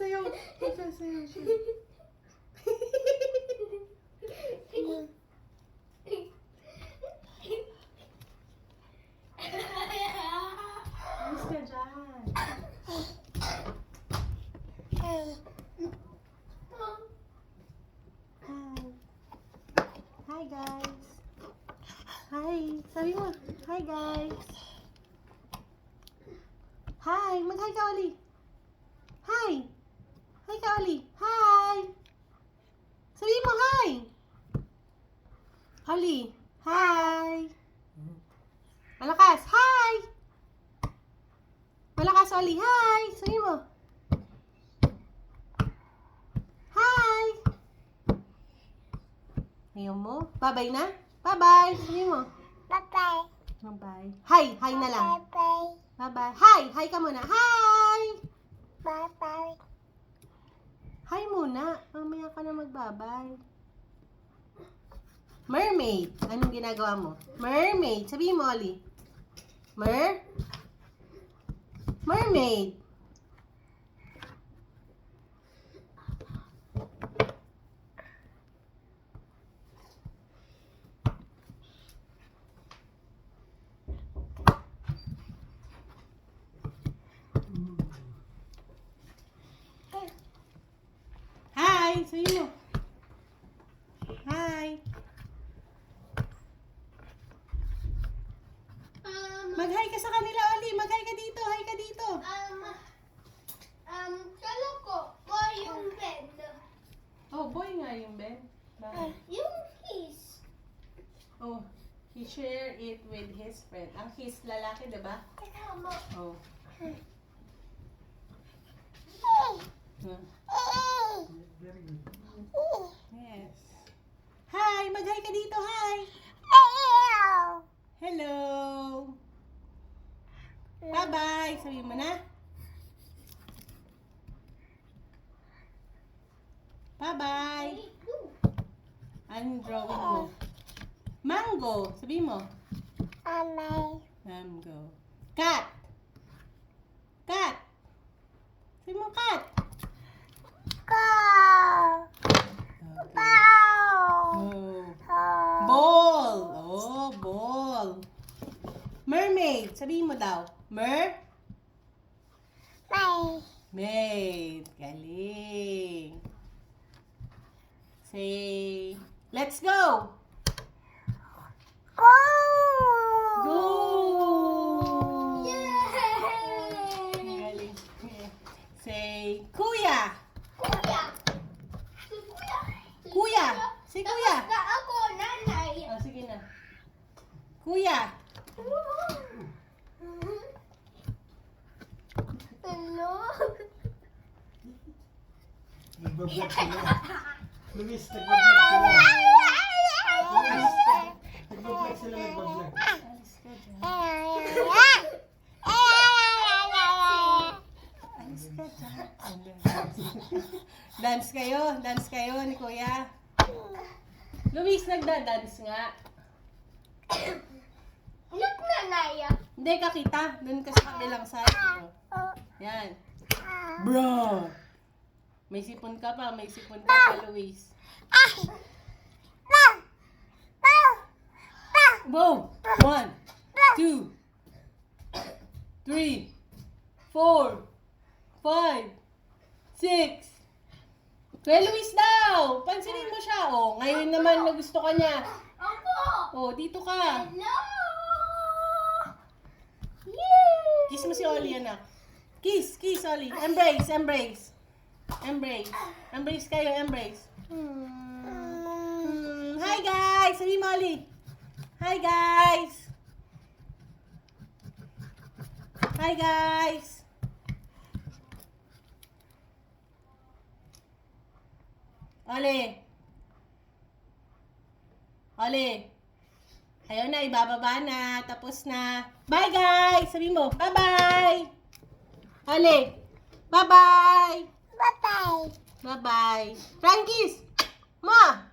Magsasayaw. Magsasayaw siya. Alis ka dyan. Hi guys. Hi. Sabi mo. Hi guys. Hi. Mag-hi ka, Oli. Hi. Hi ka, Oli. Hi. Sabi mo, hi. Oli. Hi. Malakas. Hi. Malakas, Oli. Hi. Sabi mo. Hi. Ayaw mo? Bye-bye na? Bye-bye. Sabi mo. Bye-bye. Bye-bye. Hi. Hi na lang. Bye-bye. Bye-bye. Hi. Hi ka muna. Hi. Bye-bye. Hi muna. Mamaya ka na magbabay. Mermaid. Anong ginagawa mo? Mermaid. Sabihin mo, Oli. Mermaid. Hi. Sabihin mo. Hi. Mag-hi ka sa kanila, Oli. Mag-hi ka dito. Hi ka dito. Kala ko, boy yung bed. Oh, boy nga yung Ben. Bakit? Yung kiss. Oh, he share it with his friend. Ang his lalaki, diba? Kasama. Oh. Hmm. Yes. Hi! Mag-hi ka dito. Hi! Hello! Bye-bye! Sabi mo na. Bye-bye! Anong drawing mo? Mango! Sabi mo. Mango. Cat! Cat! Sabi mo, cat! Oh. Ball! Oh, ball! Mermaid! Sabihin mo daw. Maid! Galing! Say, let's go! Go! Galing. Say, kuya! Kuya! Say, kuya! Ako, nanay. Oh, sige na. Kuya! Hello? Nagbablog sila. Luis, nagbablog sila. Luis, nagbablog sila, nagbablog. Alis ka dyan. Alis ka dyan. Dance kayo ni kuya. Luis, nagda-dance nga. Look, nanay. Hindi ka kita. Doon ka sa kabilang side. Oh. Yan. Bro! May sipon ka pa, Luis. Wow! 1, 2, 3, 4, 5, 6. Kaya Luis daw! Pansinin mo siya. Oh, ngayon naman na gusto ka niya. Opo. Oh, dito ka. Hello. Yay! Kiss mo si Oli, anak. Kiss, Oli. Embrace. Embrace kayo, embrace. Hi guys! Sabi mo, Oli. Hi guys! Hi guys! Oli! Ayaw na, ibababa na. Tapos na. Bye guys! Sabi mo, bye-bye! Oli! Bye-bye! Bye-bye. Bye-bye! Frankies! Ma!